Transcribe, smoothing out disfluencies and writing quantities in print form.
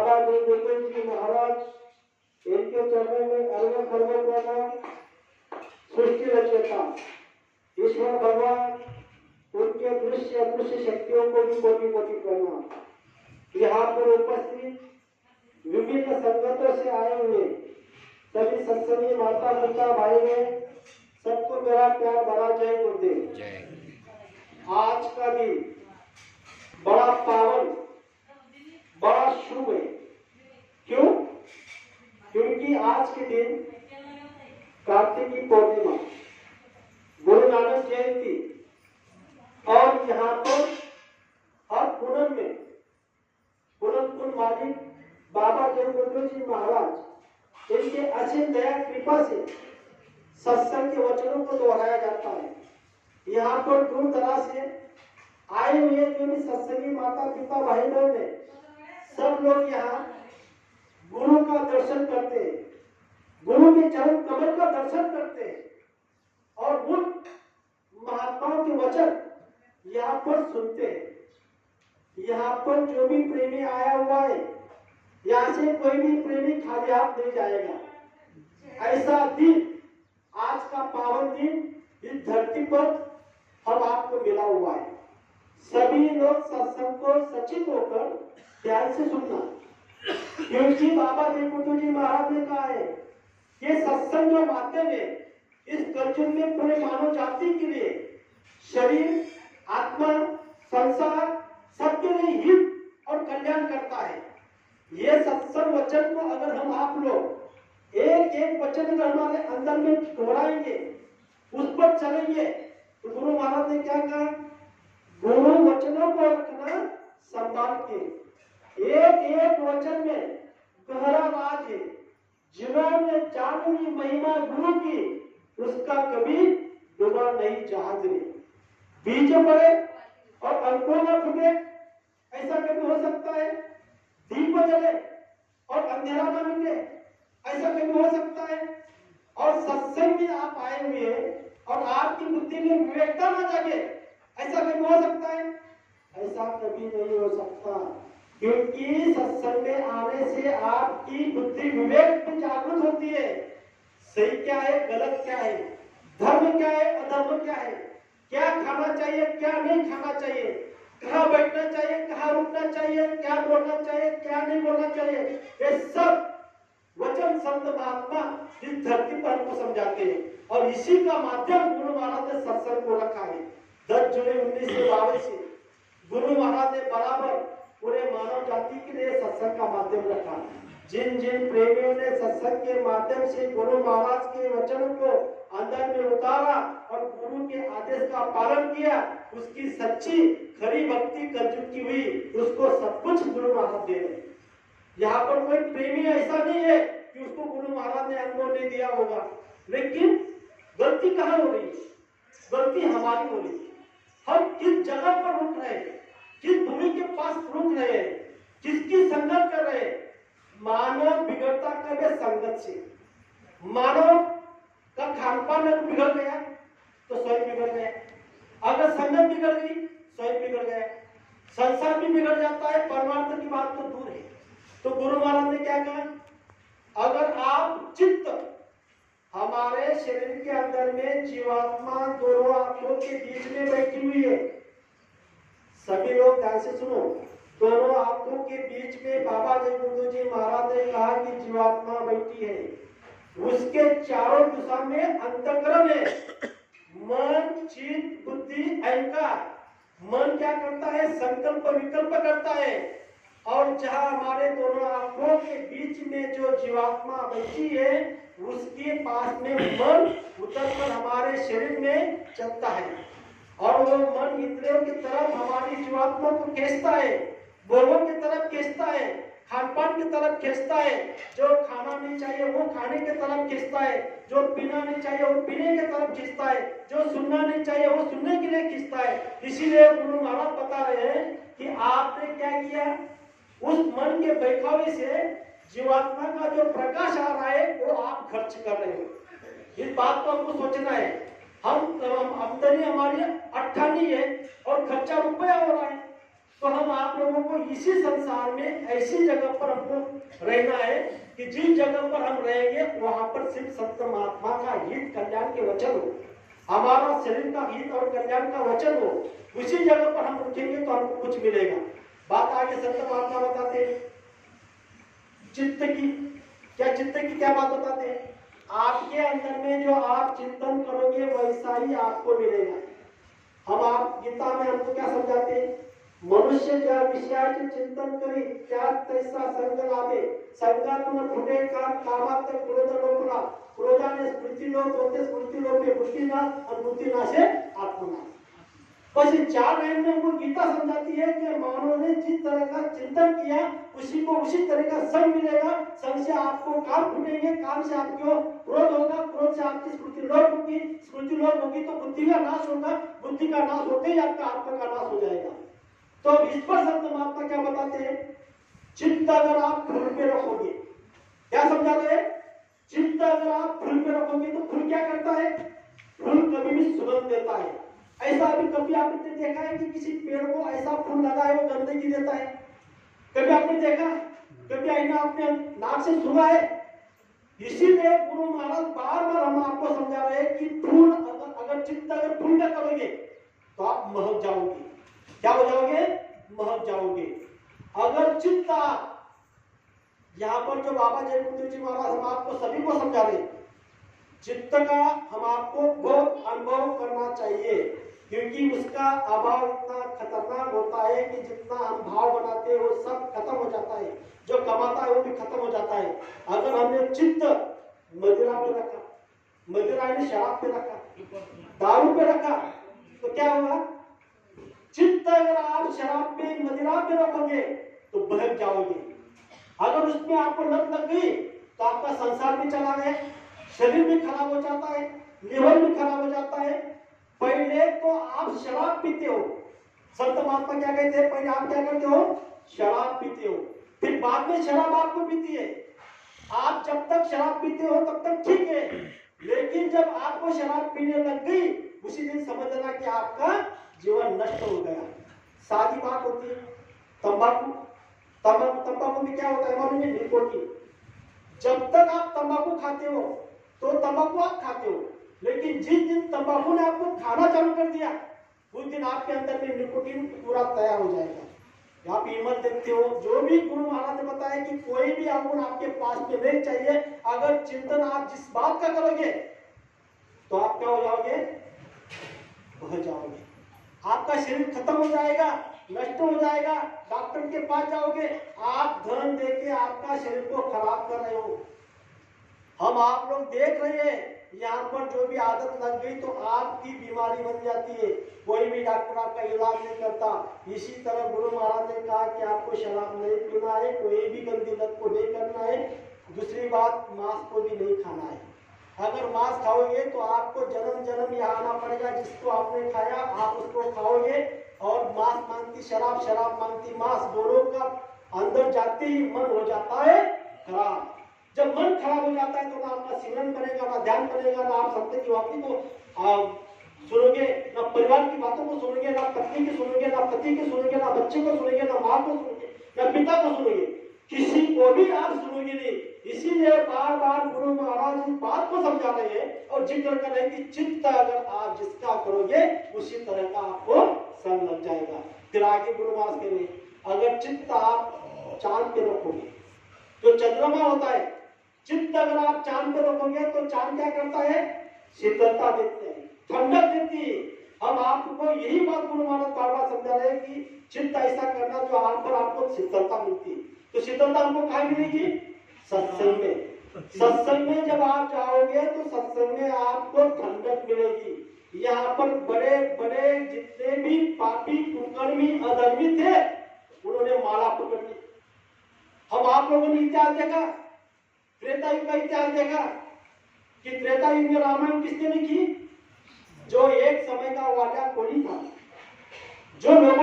बाबा देव जी महाराज इनके चरणों में अर्घ खर्व प्रणाम। सृष्टि रचयिता ईश्वर भगवान उनके दृश्य अदृश्य शक्तियों को भी कोटि कोटि प्रणाम। यहाँ पर उपस्थित विभिन्न संगतों से आए हुए सभी सत्संगी माता पिता भाई बहन सबको मेरा प्यार भरा जय गुरुदेव। आज का दिन बड़ा पावन बड़ा शुभ है। क्यों? क्योंकि आज के दिन कार्तिकी पूर्णिमा, गुरु नानक जयंती और यहाँ पर हर पूनम में पूनम मालिक बाबा देव जी महाराज इनके असीम दया कृपा से सत्संग के वचनों को दोहराया जाता है। यहाँ पर दूर दराज से आए हुए जो भी सत्संगी माता पिता भाई बहन है, सब लोग यहाँ गुरु का दर्शन करते हैं, गुरु के चरण कमल का दर्शन करते हैं और उन महात्माओं के वचन यहाँ पर सुनते हैं। यहाँ पर जो भी प्रेमी आया हुआ है, यहाँ से कोई भी प्रेमी खाली हाथ नहीं जाएगा। ऐसा दिन, आज का पावन दिन इस धरती पर हम आपको मिला हुआ है। सभी लोग सत्संग को सचेत होकर ध्यान से सुनना, क्योंकि बाबा देव जी महाराज ने कहा है कि सत्संग जो माध्यम है इस कलयुग में पूरे मानव जाति के लिए शरीर आत्मा संसार सबके लिए हित और कल्याण करता है। ये सत्संग वचन को अगर हम आप लोग एक एक वचन अगर हमारे अंदर में दोहराएंगे, उस पर चलेंगे, तो गुरु महाराज ने क्या कहा? गुरु वचनों को रखना संभाल के। एक एक वचन में गहरा राज है। जिन्होंने जानी महिमा गुरु की, उसका कभी डूबा नहीं जहाज में। बीज पड़े और अंकुर न फूटे, ऐसा कभी हो सकता है? दीप जले और अंधेरा न मिटे, ऐसा कभी हो सकता है? और सत्संग में आप आए हुए और आपकी बुद्धि में विवेकता न जागे, ऐसा कभी हो सकता है? ऐसा कभी नहीं हो सकता, क्योंकि सत्संग में आने से आपकी बुद्धि विवेक में जागृत होती है। सही क्या है, गलत क्या है, धर्म क्या है, अधर्म क्या है, क्या खाना चाहिए, क्या नहीं खाना चाहिए, कहाँ बैठना चाहिए, कहाँ रुकना चाहिए, क्या बोलना चाहिए, क्या नहीं बोलना चाहिए, ये सब वचन संत महात्मा इस धरती पर हमको समझाते हैं। और इसी का माध्यम गुरु महाराज ने सत्संग को रखा है। 10 जुलाई 1952 से गुरु महाराज ने बराबर पूरे मानव जाति के लिए सत्संग का माध्यम रखा। जिन जिन प्रेमियों ने सत्संग के माध्यम से गुरु महाराज के वचनों को अंदर में उतारा और गुरु के आदेश का पालन किया, उसकी सच्ची खरी भक्ति कलयुग की हुई, उसको सब कुछ गुरु महाराज दे रहे। यहाँ पर कोई प्रेमी ऐसा नहीं है कि उसको गुरु महाराज ने अनुभव नहीं दिया होगा, लेकिन गलती कहाँ हो रही है? गलती हमारी हो रही है। हम किस जगह पर रुक रहे हैं, किस भूमि के पास रुक रहे हैं, किसकी संगत कर रहे हैं? मानव बिगड़ता कभी संगत से। मानव का खान पान अगर बिगड़ गया तो स्वयं बिगड़ गया, अगर संगत बिगड़ गई स्वयं बिगड़ गया, संसार भी बिगड़ जाता है, परमार्थ की बात तो दूर है। तो गुरु महाराज ने क्या कहा? अगर आप चित्त हमारे शरीर के अंदर में जीवात्मा दोनों आंखों के बीच में बैठी हुई है, सभी लोग ध्यान से सुनो, दोनों आंखों के बीच में बाबा देव जी महाराज ने कहा कि जीवात्मा बैठी है, उसके चारों दिशा में अंतःकरण है, मन चित्त बुद्धि अहंकार। मन क्या करता है? संकल्प विकल्प करता है। और जहां हमारे दोनों आंखों के बीच में जो जीवात्मा बैठी है, उसके पास में मन उतरकर हमारे शरीर में चलता है और वो मन इंद्रियों की तरफ हमारी जीवात्मा को खींचता है, भोगों की तरफ खींचता है, खान पान की तरफ खींचता है, जो खाना नहीं चाहिए वो खाने की तरफ खींचता है, जो पीना नहीं चाहिए वो पीने की तरफ खींचता है, जो सुनना नहीं चाहिए वो सुनने के लिए खींचता है। इसीलिए गुरु महाराज बता रहे हैं कि आपने क्या किया? उस मन के बहकावे से जीवात्मा का जो प्रकाश आ रहा है वो आप खर्च कर रहे हो। इस बात को हमको सोचना है। हम आमदनी हमारी 58 है और खर्चा रुपया हो रहा है। तो हम आप लोगों को इसी संसार में ऐसी जगह पर हमको रहना है कि जिस जगह पर हम रहेंगे वहां पर सिर्फ सत्य महात्मा का हित कल्याण के वचन हो, हमारा शरीर का हित और कल्याण का वचन हो, उसी जगह पर हम रुकेंगे तो हमको कुछ मिलेगा। बात आगे सत्य महात्मा बताते हैं चित्त की। चित्त की क्या बात बताते हैं? आपके अंदर में जो आप चिंतन करोगे वैसा ही आपको मिलेगा। हम आप गीता में हमको क्या समझाते हैं? मनुष्य ज्या विषयाचे चिंतन करी त्या तैसा संग लाभे, संगातून फुटे कामात क्रोध लोपला, क्रोधाने स्मृती लोप होते, स्मृती लोपे बुद्धिनाश और बुद्धिनाशे आत्मनाश। बस इन 4 लाइन में हमको गीता समझाती है कि मानव ने जिस तरह का चिंतन किया उसी को उसी तरह का संग मिलेगा। संग से आपको काम फूटेंगे, काम से आपको क्रोध होगा, क्रोध से आपकी स्मृति लोप होगी, स्मृति लोप होगी तो बुद्धि का नाश होगा, बुद्धि का नाश होते ही आपका आत्मा का नाश हो जाएगा। तो इस पर संत महात्मा क्या बताते हैं? चित्त अगर आप फूल पे रखोगे, क्या समझा रहे? चित्त अगर आप फूल पे रखोगे तो फूल क्या करता है? फूल कभी भी सुगंध देता है। ऐसा अभी कभी आपने देखा है कि किसी पेड़ को ऐसा फूल लगा है वो गंदगी देता है? कभी आपने देखा? कभी आईना आपने नाक से सुना है? इसीलिए गुरु महाराज बार बार हम आपको समझा रहे हैं कि फूल अगर चित्त अगर फूल में करोगे तो आप महक जाओगे। क्या हो जाओगे? महक जाओगे। अगर चित्त यहाँ पर जो बाबा जयपुर जी महाराज हम आपको सभी को समझा रहे, चित्त का हम आपको बहुत अनुभव करना चाहिए, क्योंकि उसका अभाव इतना खतरनाक होता है कि जितना हम भाव बनाते हैं वो सब खत्म हो जाता है, जो कमाता है वो भी खत्म हो जाता है। अगर हमने चित्त मदिरा पे रखा, मदिरा ने शराब पे रखा, दारू पे रखा, तो क्या होगा? चित्त अगर आप शराब पे मदिरा पे रखोगे तो बहक जाओगे। अगर उसमें आपको लत लग गई तो आपका संसार भी चला गया, शरीर भी खराब हो जाता है, लिवर भी खराब हो जाता है। पहले तो आप शराब पीते हो, संत महात्मा क्या कहते हैं? पहले आप क्या करते हो? शराब पीते हो, फिर बाद में शराब आपको पीती है। आप जब तक शराब पीते हो तब तक ठीक है, लेकिन जब आपको शराब पीने लग गई उसी दिन समझ लेना कि आपका जीवन नष्ट हो गया। सादी बात होती है तंबाकू। तंबाकू में क्या होता है मालूम है? निकोटीन। जब तक आप तंबाकू खाते हो तो तंबाकू आप खाते हो, लेकिन जिस दिन तंबाकू ने आपको खाना चालू कर दिया उस दिन आपके अंदर में निकोटीन पूरा तैयार हो जाएगा। आप हिम्मत देखते हो, जो भी गुरु महाराज ने बताया कि कोई भी अवगुण आपके पास में नहीं चाहिए। अगर चिंतन आप जिस बात का करोगे तो आप क्या हो जाओगे? बह जाओगे। आपका शरीर खत्म हो जाएगा, नष्ट हो जाएगा, डॉक्टर के पास जाओगे, आप धन देके आपका शरीर को खराब कर रहे हो। हम आप लोग देख रहे हैं यहाँ पर जो भी आदत लग गई तो आपकी बीमारी बन जाती है, कोई भी डॉक्टर आपका इलाज नहीं करता। इसी तरह गुरु महाराज ने कहा कि आपको शराब नहीं पीना है, कोई भी गंदी लत को नहीं करना है। दूसरी बात, मांस को भी नहीं खाना है। अगर मांस खाओगे तो आपको जन्म जन्म यहाँ आना पड़ेगा, जिसको आपने खाया आप उसको खाओगे। और मांस मांगती शराब, शराब मांगती मांस, दोनों का अंदर जाते ही मन हो जाता है खराब। जब मन खराब हो जाता है तो ना आपका सिमरन बनेगा, ना ध्यान बनेगा, ना आप सत्य की बातें को सुनोगे, ना परिवार की बातों को सुनोगे, ना पत्नी की सुनोगे, ना पति की सुनोगे, ना बच्चे को सुनोगे, ना माँ को सुनोगे, ना पिता को सुनोगे, किसी को भी आप सुनोगे नहीं। इसीलिए बार बार गुरु महाराज इस बात को समझा रहे हैं और जिक्र कर रहे हैं कि चित्त अगर आप जिसका करोगे उसी तरह का आपको संग लग जाएगा। फिर आगे गुरु महाराज कह रहे हैं अगर चित्त आप चांद पे रखोगे, जो चंद्रमा होता है, चित्त अगर आप चांद पे रखोगे तो चांद क्या करता है? शीतलता देते हैं, ठंडक देती है। हम आपको यही बात गुरु महाराज बार बार समझा रहे हैं कि चित्त ऐसा करना जो आप पर आपको शीतलता मिलती है। तो शीतलता हमको कहाँ मिलेगी? सत्संग में। सत्संग में जब आप जाओगे तो सत्संग में आपको ठंडक मिलेगी। यहाँ पर बड़े बड़े जितने भी पापी कुकर्मी अधर्मी थे उन्होंने माला पकड़ ली। हम आप लोगों ने इतिहास देखा, त्रेता युग का इतिहास देखा कि त्रेता युग में रामायण किसने लिखी? जो एक समय का वाल्या कोली था, जो लोग